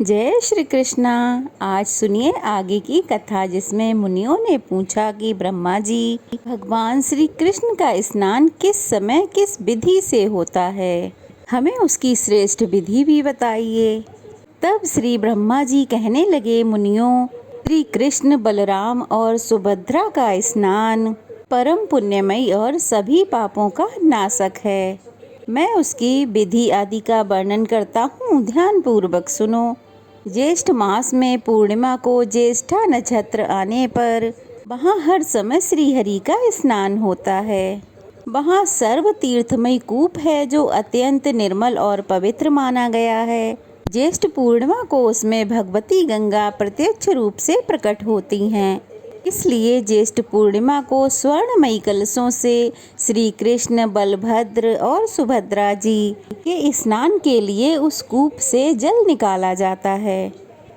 जय श्री कृष्णा। आज सुनिए आगे की कथा, जिसमें मुनियों ने पूछा कि ब्रह्मा जी, भगवान श्री कृष्ण का स्नान किस समय किस विधि से होता है, हमें उसकी श्रेष्ठ विधि भी बताइए। तब श्री ब्रह्मा जी कहने लगे, मुनियों, श्री कृष्ण, बलराम और सुभद्रा का स्नान परम पुण्यमयी और सभी पापों का नाशक है। मैं उसकी विधि आदि का वर्णन करता हूँ, ध्यान पूर्वक सुनो। ज्येष्ठ मास में पूर्णिमा को ज्येष्ठा नक्षत्र आने पर वहाँ हर समय श्री हरि का स्नान होता है। वहाँ सर्व तीर्थमय कूप है जो अत्यंत निर्मल और पवित्र माना गया है। ज्येष्ठ पूर्णिमा को उसमें भगवती गंगा प्रत्यक्ष रूप से प्रकट होती हैं। इसलिए ज्येष्ठ पूर्णिमा को स्वर्णमयी कलशों से श्री कृष्ण, बलभद्र और सुभद्रा जी के स्नान के लिए उस कूप से जल निकाला जाता है।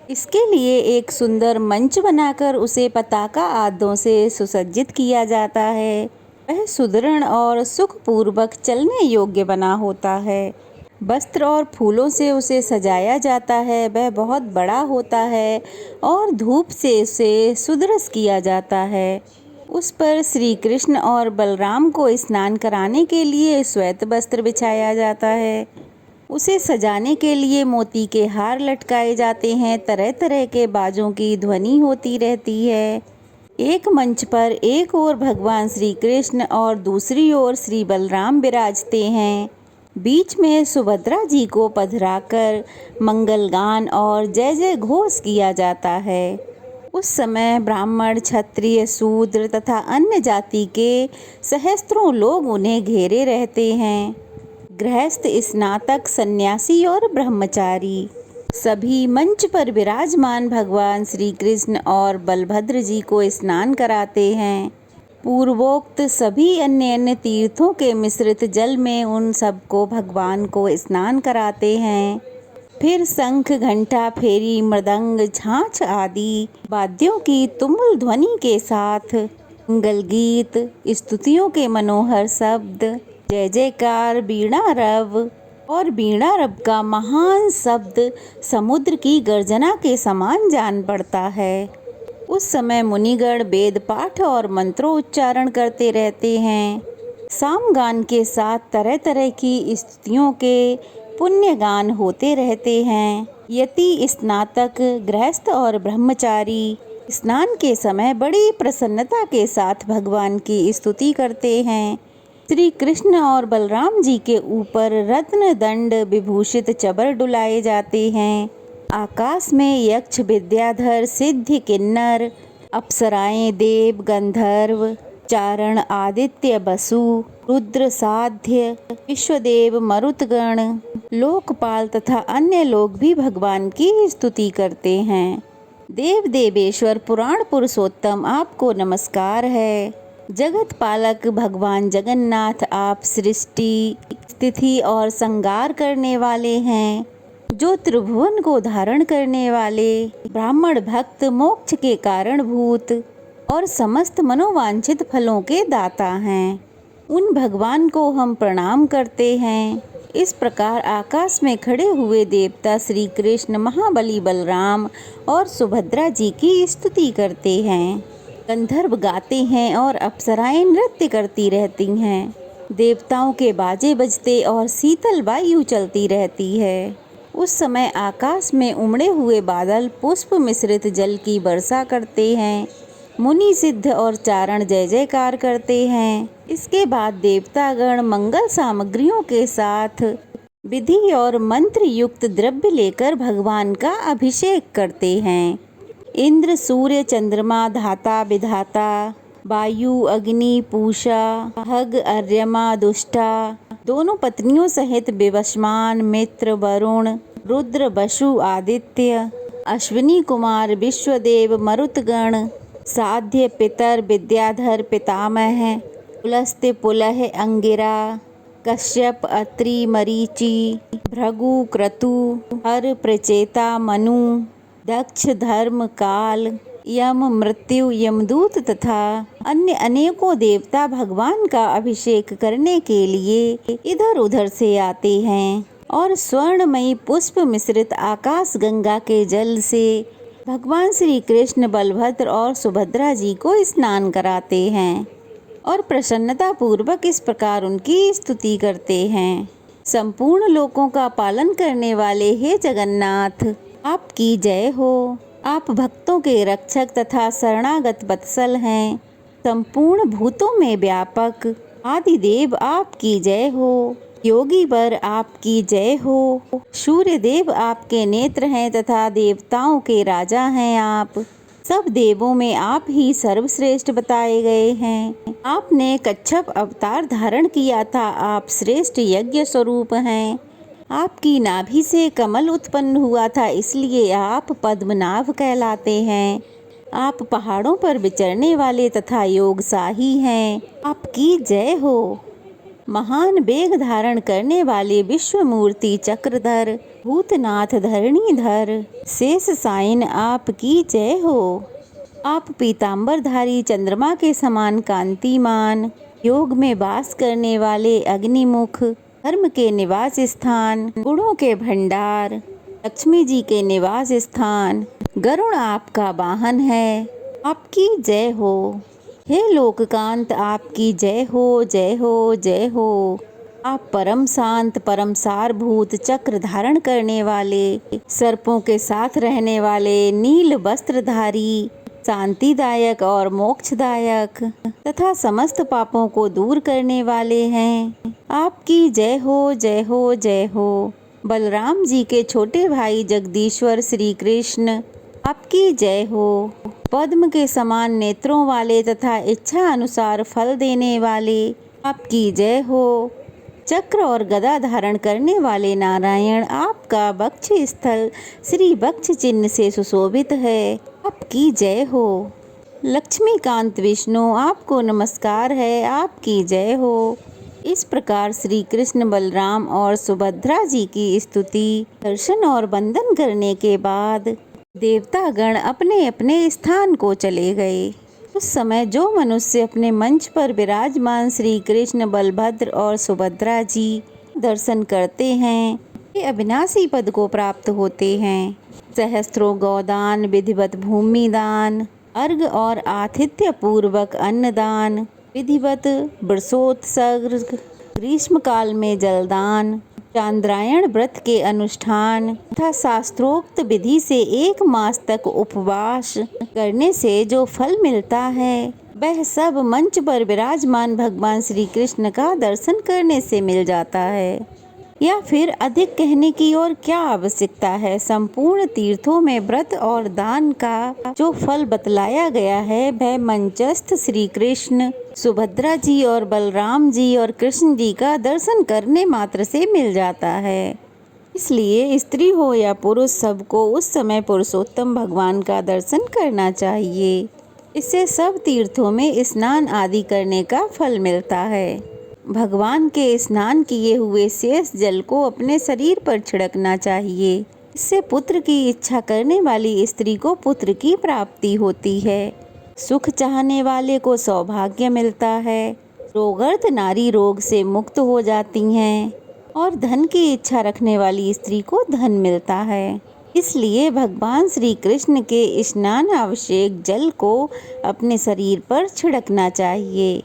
इसके लिए एक सुंदर मंच बनाकर उसे पताका आदियों से सुसज्जित किया जाता है। वह सुदृढ़ और सुखपूर्वक चलने योग्य बना होता है। वस्त्र और फूलों से उसे सजाया जाता है। वह बहुत बड़ा होता है और धूप से उसे सुदृढ़ किया जाता है। उस पर श्री कृष्ण और बलराम को स्नान कराने के लिए श्वेत वस्त्र बिछाया जाता है। उसे सजाने के लिए मोती के हार लटकाए जाते हैं। तरह तरह के बाजों की ध्वनि होती रहती है। एक मंच पर एक ओर भगवान श्री कृष्ण और दूसरी ओर श्री बलराम विराजते हैं। बीच में सुभद्रा जी को पधराकर मंगल गान और जय जय घोष किया जाता है। उस समय ब्राह्मण, क्षत्रिय, शूद्र तथा अन्य जाति के सहस्त्रों लोग उन्हें घेरे रहते हैं। गृहस्थ, स्नातक, सन्यासी और ब्रह्मचारी सभी मंच पर विराजमान भगवान श्री कृष्ण और बलभद्र जी को स्नान कराते हैं। पूर्वोक्त सभी अन्य तीर्थों के मिश्रित जल में उन सबको भगवान को स्नान कराते हैं। फिर शंख, घंटा, फेरी, मृदंग, झांझ आदि वाद्यों की तुमुल ध्वनि के साथ मंगल गीत, स्तुतियों के मनोहर शब्द, जय जयकार, वीणा रव और वीणा रव का महान शब्द समुद्र की गर्जना के समान जान पड़ता है। उस समय मुनिगण वेद पाठ और मंत्रोच्चारण करते रहते हैं। सामगान के साथ तरह तरह की स्तुतियों के पुण्य गान होते रहते हैं। यति, स्नातक, गृहस्थ और ब्रह्मचारी स्नान के समय बड़ी प्रसन्नता के साथ भगवान की स्तुति करते हैं। श्री कृष्ण और बलराम जी के ऊपर रत्न दंड विभूषित चबर डुलाए जाते हैं। आकाश में यक्ष, विद्याधर, सिद्ध, किन्नर, अप्सराएं, देव, गंधर्व, चारण, आदित्य, वसु, रुद्र, साध्य, विश्वदेव, मरुतगण, लोकपाल तथा अन्य लोग भी भगवान की स्तुति करते हैं। देव देवेश्वर पुराण पुरुषोत्तम, आपको नमस्कार है। जगत पालक भगवान जगन्नाथ, आप सृष्टि, स्थिति और संहार करने वाले हैं। जो त्रिभुवन को धारण करने वाले, ब्राह्मण भक्त, मोक्ष के कारणभूत और समस्त मनोवांछित फलों के दाता हैं, उन भगवान को हम प्रणाम करते हैं। इस प्रकार आकाश में खड़े हुए देवता श्री कृष्ण, महाबली बलराम और सुभद्रा जी की स्तुति करते हैं। गंधर्व गाते हैं और अप्सराएं नृत्य करती रहती हैं। देवताओं के बाजे बजते और शीतल वायु चलती रहती है। उस समय आकाश में उमड़े हुए बादल पुष्प मिश्रित जल की वर्षा करते हैं। मुनि, सिद्ध और चारण जय जयकार करते हैं। इसके बाद देवतागण मंगल सामग्रियों के साथ विधि और मंत्र युक्त द्रव्य लेकर भगवान का अभिषेक करते हैं। इंद्र, सूर्य, चंद्रमा, धाता, विधाता, वायु, अग्नि, पूषा, भग, अर्यमा, दुष्टा, दोनों पत्नियों सहित विवस्वान, मित्र, वरुण, रुद्र, वसु, आदित्य, अश्विनी कुमार, विश्वदेव, मरुतगण, साध्य, पितर, विद्याधर, पितामह, पुलस्त्य, पुलह, अंगिरा, कश्यप, अत्रि, मरीचि, भृगु, क्रतु, हर, प्रचेता, मनु, दक्ष, धर्म, काल, यम, मृत्यु, यमदूत तथा अन्य अनेकों देवता भगवान का अभिषेक करने के लिए इधर उधर से आते हैं। और स्वर्णमयी पुष्प मिश्रित आकाश गंगा के जल से भगवान श्री कृष्ण बलभद्र और सुभद्रा जी को स्नान कराते हैं और प्रसन्नता पूर्वक इस प्रकार उनकी स्तुति करते हैं। संपूर्ण लोकों का पालन करने वाले हे जगन्नाथ, आपकी जय हो। आप भक्तों के रक्षक तथा शरणागत वत्सल हैं। संपूर्ण भूतों में व्यापक आदिदेव आपकी जय हो। योगी वर आपकी जय हो। सूर्य देव आपके नेत्र हैं तथा देवताओं के राजा हैं आप। सब देवों में आप ही सर्वश्रेष्ठ बताए गए हैं। आपने कच्छप अवतार धारण किया था। आप श्रेष्ठ यज्ञ स्वरूप हैं। आपकी नाभि से कमल उत्पन्न हुआ था, इसलिए आप पद्मनाभ कहलाते हैं। आप पहाड़ों पर विचरने वाले तथा योगशाही हैं। आपकी जय हो। महान वेग धारण करने वाले विश्वमूर्ति चक्रधर भूतनाथ धरणीधर शेष साइन आपकी जय हो। आप पीताम्बरधारी चंद्रमा के समान कांतिमान, योग में वास करने वाले अग्निमुख, धर्म के निवास स्थान, गुणों के भंडार, लक्ष्मी जी के निवास स्थान, गरुड़ आपका वाहन है। आपकी जय हो। हे लोककांत, आपकी जय हो, जय हो, जय हो। आप परम शांत, परम सारभूत, चक्र धारण करने वाले, सर्पों के साथ रहने वाले, नील वस्त्रधारी, शांतिदायक और मोक्षदायक तथा समस्त पापों को दूर करने वाले हैं। आपकी जय हो, जय हो, जय हो। बलराम जी के छोटे भाई जगदीश्वर श्री कृष्ण, आपकी जय हो। पद्म के समान नेत्रों वाले तथा इच्छा अनुसार फल देने वाले, आपकी जय हो। चक्र और गदा धारण करने वाले नारायण, आपका वक्ष स्थल श्री वक्ष चिन्ह से सुशोभित है। आपकी जय हो। लक्ष्मीकांत विष्णु, आपको नमस्कार है। आपकी जय हो। इस प्रकार श्री कृष्ण बलराम और सुभद्रा जी की स्तुति, दर्शन और वंदन करने के बाद देवतागण अपने अपने स्थान को चले गए। उस समय जो मनुष्य अपने मंच पर विराजमान श्री कृष्ण बलभद्र और सुभद्रा जी दर्शन करते हैं, वे अविनाशी पद को प्राप्त होते हैं। सहस्त्रों गौदान, विधिवत भूमि दान, अर्घ और आतिथ्य पूर्वक अन्नदान, विधिवत वृषोत्सर्ग, ग्रीष्म काल में जलदान, चांद्रायण व्रत के अनुष्ठान तथा शास्त्रोक्त विधि से 1 मास तक उपवास करने से जो फल मिलता है, वह सब मंच पर विराजमान भगवान श्री कृष्ण का दर्शन करने से मिल जाता है। या फिर अधिक कहने की और क्या आवश्यकता है। संपूर्ण तीर्थों में व्रत और दान का जो फल बतलाया गया है, वह मंचस्थ श्री कृष्ण, सुभद्रा जी और बलराम जी और कृष्ण जी का दर्शन करने मात्र से मिल जाता है। इसलिए स्त्री हो या पुरुष, सबको उस समय पुरुषोत्तम भगवान का दर्शन करना चाहिए। इससे सब तीर्थों में स्नान आदि करने का फल मिलता है। भगवान के स्नान किए हुए शेष जल को अपने शरीर पर छिड़कना चाहिए। इससे पुत्र की इच्छा करने वाली स्त्री को पुत्र की प्राप्ति होती है। सुख चाहने वाले को सौभाग्य मिलता है। रोगर्त नारी रोग से मुक्त हो जाती हैं और धन की इच्छा रखने वाली स्त्री को धन मिलता है। इसलिए भगवान श्री कृष्ण के स्नान आवश्यक जल को अपने शरीर पर छिड़कना चाहिए।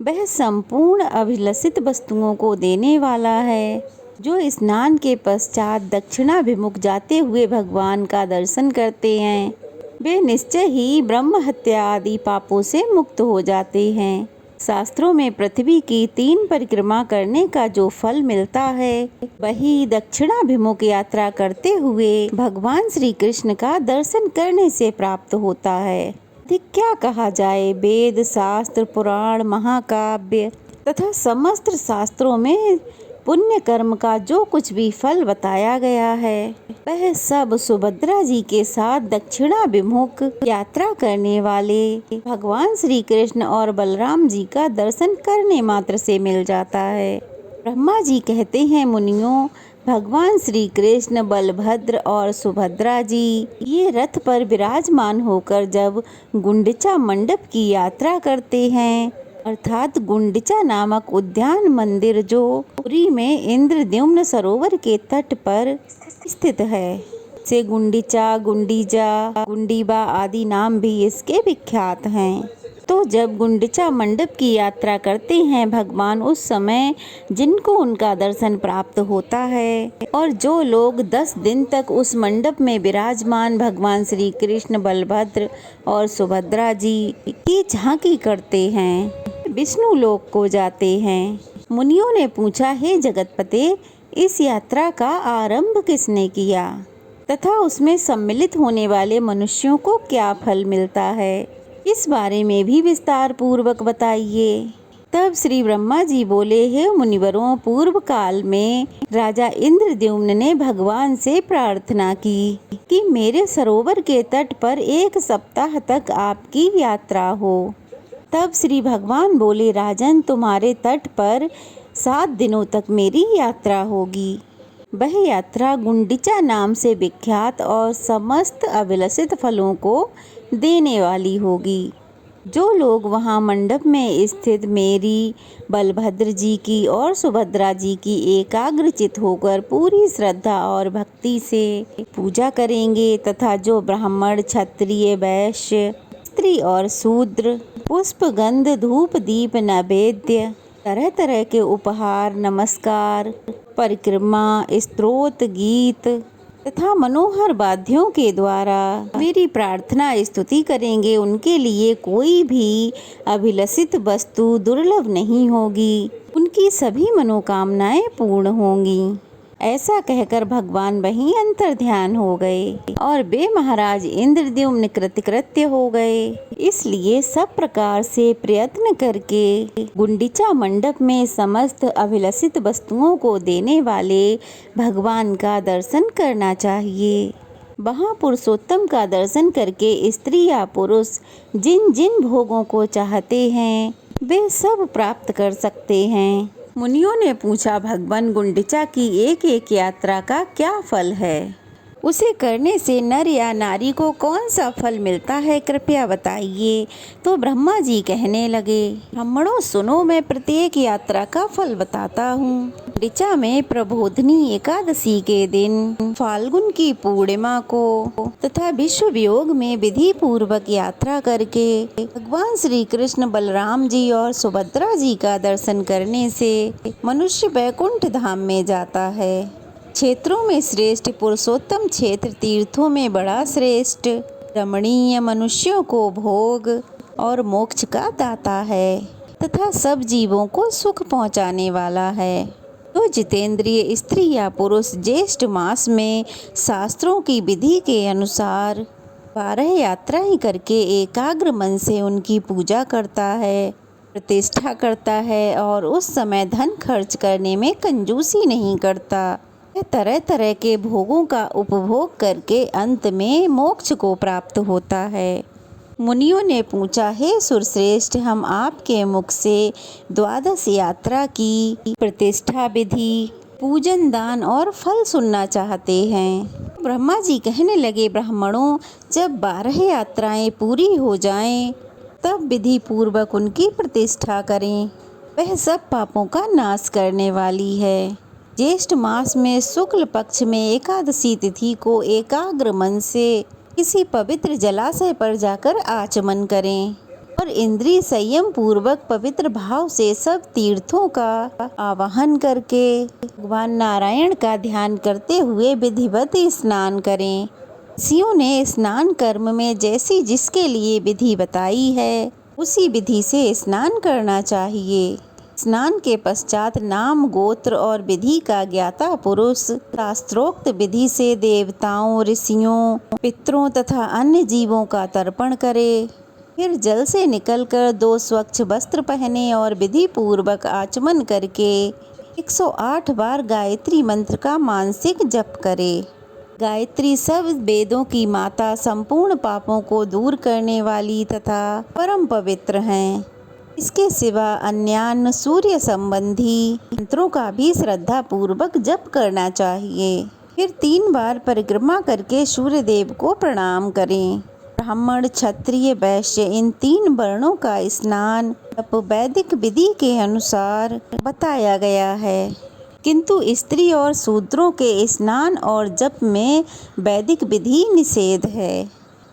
वह संपूर्ण अभिलषित वस्तुओं को देने वाला है। जो स्नान के पश्चात दक्षिणाभिमुख जाते हुए भगवान का दर्शन करते हैं, वे निश्चय ही ब्रह्म हत्या आदि पापों से मुक्त हो जाते हैं। शास्त्रों में पृथ्वी की 3 परिक्रमा करने का जो फल मिलता है, वही दक्षिणाभिमुख यात्रा करते हुए भगवान श्री कृष्ण का दर्शन करने से प्राप्त होता है। अधिक क्या कहा जाए। वेद, शास्त्र, पुराण, महाकाव्य तथा समस्त शास्त्रों में पुण्य कर्म का जो कुछ भी फल बताया गया है, वह सब सुभद्रा जी के साथ दक्षिणाभिमुख यात्रा करने वाले भगवान श्री कृष्ण और बलराम जी का दर्शन करने मात्र से मिल जाता है। ब्रह्मा जी कहते हैं, मुनियों, भगवान श्री कृष्ण, बलभद्र और सुभद्रा जी ये रथ पर विराजमान होकर जब गुंडिचा मंडप की यात्रा करते हैं, अर्थात गुंडिचा नामक उद्यान मंदिर जो पुरी में इंद्रद्युम्न सरोवर के तट पर स्थित है। से गुंडिचा, गुंडीजा, गुंडीबा आदि नाम भी इसके विख्यात हैं। तो जब गुंडिचा मंडप की यात्रा करते हैं भगवान, उस समय जिनको उनका दर्शन प्राप्त होता है और जो लोग 10 दिन तक उस मंडप में विराजमान भगवान श्री कृष्ण, बलभद्र और सुभद्रा जी की झांकी करते हैं, विष्णु लोक को जाते हैं। मुनियों ने पूछा, हे जगतपते, इस यात्रा का आरंभ किसने किया तथा उसमें सम्मिलित होने वाले मनुष्यों को क्या फल मिलता है, इस बारे में भी विस्तार पूर्वक बताइए। तब श्री ब्रह्मा जी बोले, हे मुनिवरों, पूर्व काल में राजा इंद्रद्युम्न ने भगवान से प्रार्थना की कि मेरे सरोवर के तट पर 1 सप्ताह तक आपकी यात्रा हो। तब श्री भगवान बोले, राजन, तुम्हारे तट पर 7 दिनों तक मेरी यात्रा होगी। वह यात्रा गुंडिचा नाम से विख्यात और समस्त अभिलषित फलों को देने वाली होगी। जो लोग वहां मंडप में स्थित मेरी, बलभद्र जी की और सुभद्रा जी की एकाग्रचित होकर पूरी श्रद्धा और भक्ति से पूजा करेंगे तथा जो ब्राह्मण, क्षत्रिय, वैश्य, स्त्री और शूद्र पुष्प, गंध, धूप, दीप, नैवेद्य, तरह तरह के उपहार, नमस्कार, परिक्रमा, स्तोत्र, गीत तथा मनोहर वाद्यों के द्वारा मेरी प्रार्थना स्तुति करेंगे, उनके लिए कोई भी अभिलषित वस्तु दुर्लभ नहीं होगी, उनकी सभी मनोकामनाएं पूर्ण होंगी। ऐसा कहकर भगवान वहीं अंतर्ध्यान हो गए और वे महाराज इंद्रद्युम्न कृतकृत्य हो गए। इसलिए सब प्रकार से प्रयत्न करके गुंडिचा मंडप में समस्त अभिलषित वस्तुओं को देने वाले भगवान का दर्शन करना चाहिए। वहाँ पुरुषोत्तम का दर्शन करके स्त्री या पुरुष जिन जिन भोगों को चाहते हैं वे सब प्राप्त कर सकते हैं। मुनियों ने पूछा, भगवान, गुंडिचा की एक एक यात्रा का क्या फल है? उसे करने से नर या नारी को कौन सा फल मिलता है, कृपया बताइए। तो ब्रह्मा जी कहने लगे, ब्राह्मणों सुनो, मैं प्रत्येक यात्रा का फल बताता हूँ। गुंडिचा में प्रबोधनी एकादशी के दिन, फाल्गुन की पूर्णिमा को तथा विश्व वियोग में विधि पूर्वक यात्रा करके भगवान श्री कृष्ण, बलराम जी और सुभद्रा जी का दर्शन करने से मनुष्य वैकुंठ धाम में जाता है। क्षेत्रों में श्रेष्ठ पुरुषोत्तम क्षेत्र, तीर्थों में बड़ा श्रेष्ठ, रमणीय, मनुष्यों को भोग और मोक्ष का दाता है तथा सब जीवों को सुख पहुंचाने वाला है। तो जितेंद्रिय स्त्री या पुरुष ज्येष्ठ मास में शास्त्रों की विधि के अनुसार 12 यात्राएं करके एकाग्र मन से उनकी पूजा करता है, प्रतिष्ठा करता है और उस समय धन खर्च करने में कंजूसी नहीं करता। तरह तरह के भोगों का उपभोग करके अंत में मोक्ष को प्राप्त होता है। मुनियों ने पूछा, हे सुरश्रेष्ठ, हम आपके मुख से 12 यात्रा की प्रतिष्ठा विधि, पूजन, दान और फल सुनना चाहते हैं। ब्रह्मा जी कहने लगे, ब्राह्मणों, जब 12 यात्राएं पूरी हो जाएं, तब विधि पूर्वक उनकी प्रतिष्ठा करें। वह सब पापों का नाश करने वाली है। ज्येष्ठ मास में शुक्ल पक्ष में एकादशी तिथि को एकाग्र मन से किसी पवित्र जलाशय पर जाकर आचमन करें और इंद्रिय संयम पूर्वक पवित्र भाव से सब तीर्थों का आवाहन करके भगवान नारायण का ध्यान करते हुए विधिवत स्नान करें। ऋषियों ने स्नान कर्म में जैसी जिसके लिए विधि बताई है उसी विधि से स्नान करना चाहिए। स्नान के पश्चात नाम, गोत्र और विधि का ज्ञाता पुरुष शास्त्रोक्त विधि से देवताओं, ऋषियों, पितरों तथा अन्य जीवों का तर्पण करे। फिर जल से निकलकर 2 स्वच्छ वस्त्र पहने और विधि पूर्वक आचमन करके 108 बार गायत्री मंत्र का मानसिक जप करे। गायत्री सब वेदों की माता, संपूर्ण पापों को दूर करने वाली तथा परम पवित्र हैं। इसके सिवा अन्यान्य सूर्य संबंधी मंत्रों का भी श्रद्धा पूर्वक जप करना चाहिए। फिर 3 बार परिक्रमा करके सूर्य देव को प्रणाम करें। ब्राह्मण, क्षत्रिय, वैश्य इन 3 वर्णों का स्नान तप वैदिक विधि के अनुसार बताया गया है, किंतु स्त्री और शूद्रों के स्नान और जप में वैदिक विधि निषेध है।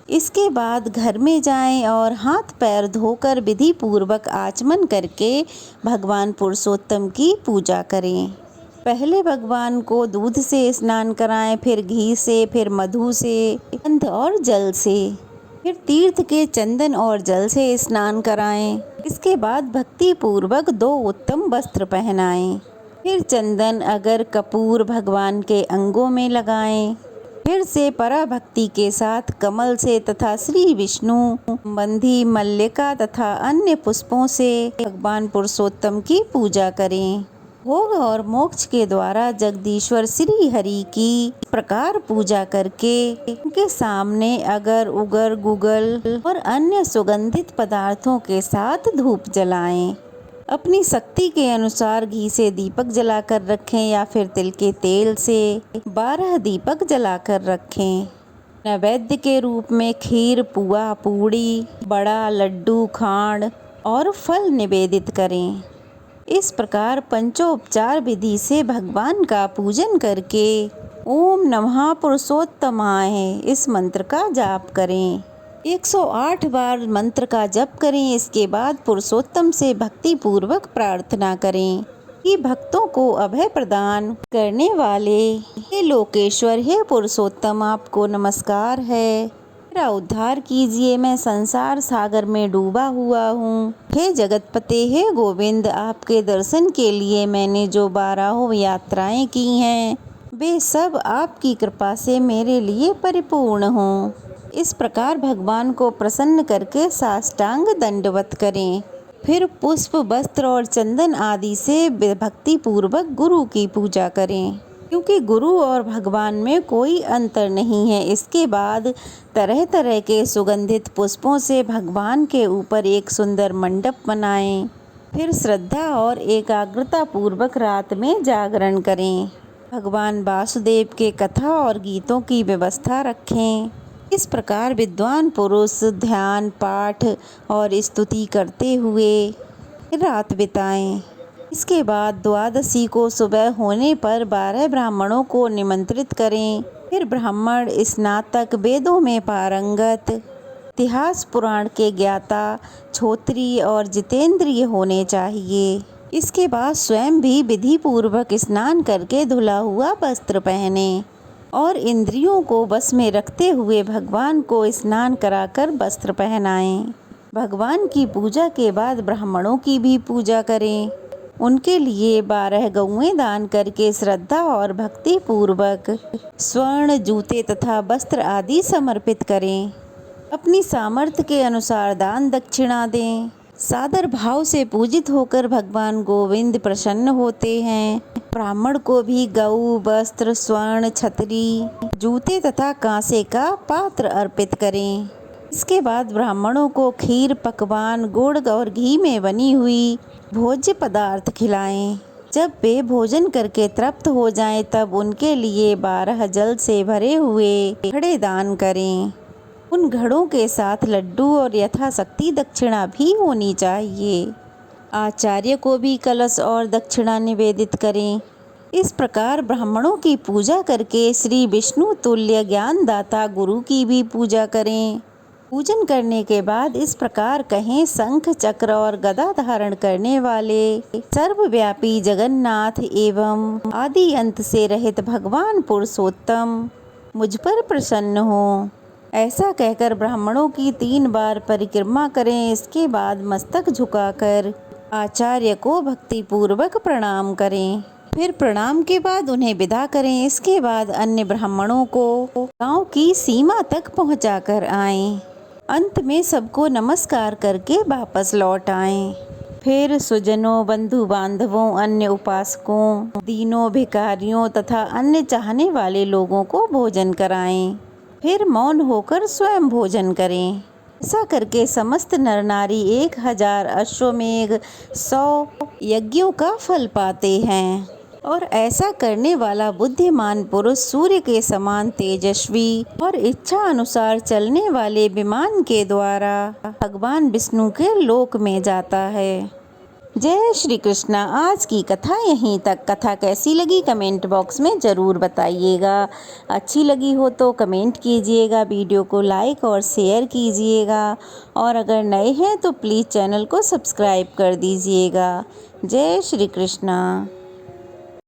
इसके बाद घर में जाएं और हाथ पैर धोकर विधि पूर्वक आचमन करके भगवान पुरुषोत्तम की पूजा करें। पहले भगवान को दूध से स्नान कराएं, फिर घी से, फिर मधु से, गंध और जल से, फिर तीर्थ के चंदन और जल से स्नान कराएं। इसके बाद भक्ति पूर्वक 2 उत्तम वस्त्र पहनाएं। फिर चंदन अगर कपूर भगवान के अंगों में लगाएं। फिर से पराभक्ति के साथ कमल से तथा श्री विष्णु संबंधी मल्लिका तथा अन्य पुष्पों से भगवान पुरुषोत्तम की पूजा करें। भोग और मोक्ष के द्वारा जगदीश्वर श्री हरि की प्रकार पूजा करके उनके सामने अगर, उगर, गुगल और अन्य सुगंधित पदार्थों के साथ धूप जलाएं। अपनी शक्ति के अनुसार घी से दीपक जलाकर रखें या फिर तिल के तेल से 12 दीपक जलाकर रखें। नैवेद्य के रूप में खीर, पुआ, पूड़ी, बड़ा, लड्डू, खांड और फल निवेदित करें। इस प्रकार पंचोपचार विधि से भगवान का पूजन करके ओम नमः पुरुषोत्तमाय इस मंत्र का जाप करें। 108 बार मंत्र का जप करें। इसके बाद पुरुषोत्तम से भक्ति पूर्वक प्रार्थना करें कि भक्तों को अभय प्रदान करने वाले हे लोकेश्वर, हे पुरुषोत्तम, आपको नमस्कार है। मेरा उद्धार कीजिए, मैं संसार सागर में डूबा हुआ हूँ। हे जगतपते, हे गोविंद, आपके दर्शन के लिए मैंने जो 12 यात्राएं की हैं वे सब आपकी कृपा से मेरे लिए परिपूर्ण हों। इस प्रकार भगवान को प्रसन्न करके साष्टांग दंडवत करें। फिर पुष्प, वस्त्र और चंदन आदि से भक्ति पूर्वक गुरु की पूजा करें, क्योंकि गुरु और भगवान में कोई अंतर नहीं है। इसके बाद तरह तरह के सुगंधित पुष्पों से भगवान के ऊपर एक सुंदर मंडप बनाएं। फिर श्रद्धा और एकाग्रता पूर्वक रात में जागरण करें। भगवान वासुदेव के कथा और गीतों की व्यवस्था रखें। इस प्रकार विद्वान पुरुष ध्यान, पाठ और स्तुति करते हुए रात बिताएं। इसके बाद द्वादशी को सुबह होने पर 12 ब्राह्मणों को निमंत्रित करें। फिर ब्राह्मण स्नातक, वेदों में पारंगत, इतिहास पुराण के ज्ञाता, श्रोत्रिय और जितेंद्रिय होने चाहिए। इसके बाद स्वयं भी विधि पूर्वक स्नान करके धुला हुआ वस्त्र पहने और इंद्रियों को बस में रखते हुए भगवान को स्नान कराकर वस्त्र पहनाएं। भगवान की पूजा के बाद ब्राह्मणों की भी पूजा करें। उनके लिए 12 गौएं दान करके श्रद्धा और भक्ति पूर्वक स्वर्ण, जूते तथा वस्त्र आदि समर्पित करें। अपनी सामर्थ्य के अनुसार दान दक्षिणा दें। सादर भाव से पूजित होकर भगवान गोविंद प्रसन्न होते हैं। ब्राह्मण को भी गऊ, वस्त्र, स्वर्ण, छतरी, जूते तथा कांसे का पात्र अर्पित करें। इसके बाद ब्राह्मणों को खीर, पकवान, गुड़ और घी में बनी हुई भोज्य पदार्थ खिलाएं। जब वे भोजन करके तृप्त हो जाएं, तब उनके लिए 12 जल से भरे हुए घड़े दान करें। उन घड़ों के साथ लड्डू और यथाशक्ति दक्षिणा भी होनी चाहिए। आचार्य को भी कलश और दक्षिणा निवेदित करें। इस प्रकार ब्राह्मणों की पूजा करके श्री विष्णु तुल्य ज्ञानदाता गुरु की भी पूजा करें। पूजन करने के बाद इस प्रकार कहें, शंख, चक्र और गदा धारण करने वाले सर्वव्यापी जगन्नाथ एवं आदि अंत से रहित भगवान पुरुषोत्तम मुझ पर प्रसन्न हो। ऐसा कहकर ब्राह्मणों की 3 बार परिक्रमा करें। इसके बाद मस्तक झुकाकर आचार्य को भक्ति पूर्वक प्रणाम करें। फिर प्रणाम के बाद उन्हें विदा करें। इसके बाद अन्य ब्राह्मणों को गांव की सीमा तक पहुंचाकर आएं। अंत में सबको नमस्कार करके वापस लौट आएं। फिर सुजनों, बंधु बांधवों, अन्य उपासकों, दीनों, भिखारियों तथा अन्य चाहने वाले लोगों को भोजन कराएं। फिर मौन होकर स्वयं भोजन करें। ऐसा करके समस्त नर नारी 1000 अश्वमेघ 100 यज्ञों का फल पाते हैं। और ऐसा करने वाला बुद्धिमान पुरुष सूर्य के समान तेजस्वी और इच्छा अनुसार चलने वाले विमान के द्वारा भगवान विष्णु के लोक में जाता है। जय श्री कृष्णा। आज की कथा यहीं तक। कथा कैसी लगी कमेंट बॉक्स में ज़रूर बताइएगा। अच्छी लगी हो तो कमेंट कीजिएगा, वीडियो को लाइक और शेयर कीजिएगा और अगर नए हैं तो प्लीज़ चैनल को सब्सक्राइब कर दीजिएगा। जय श्री कृष्णा।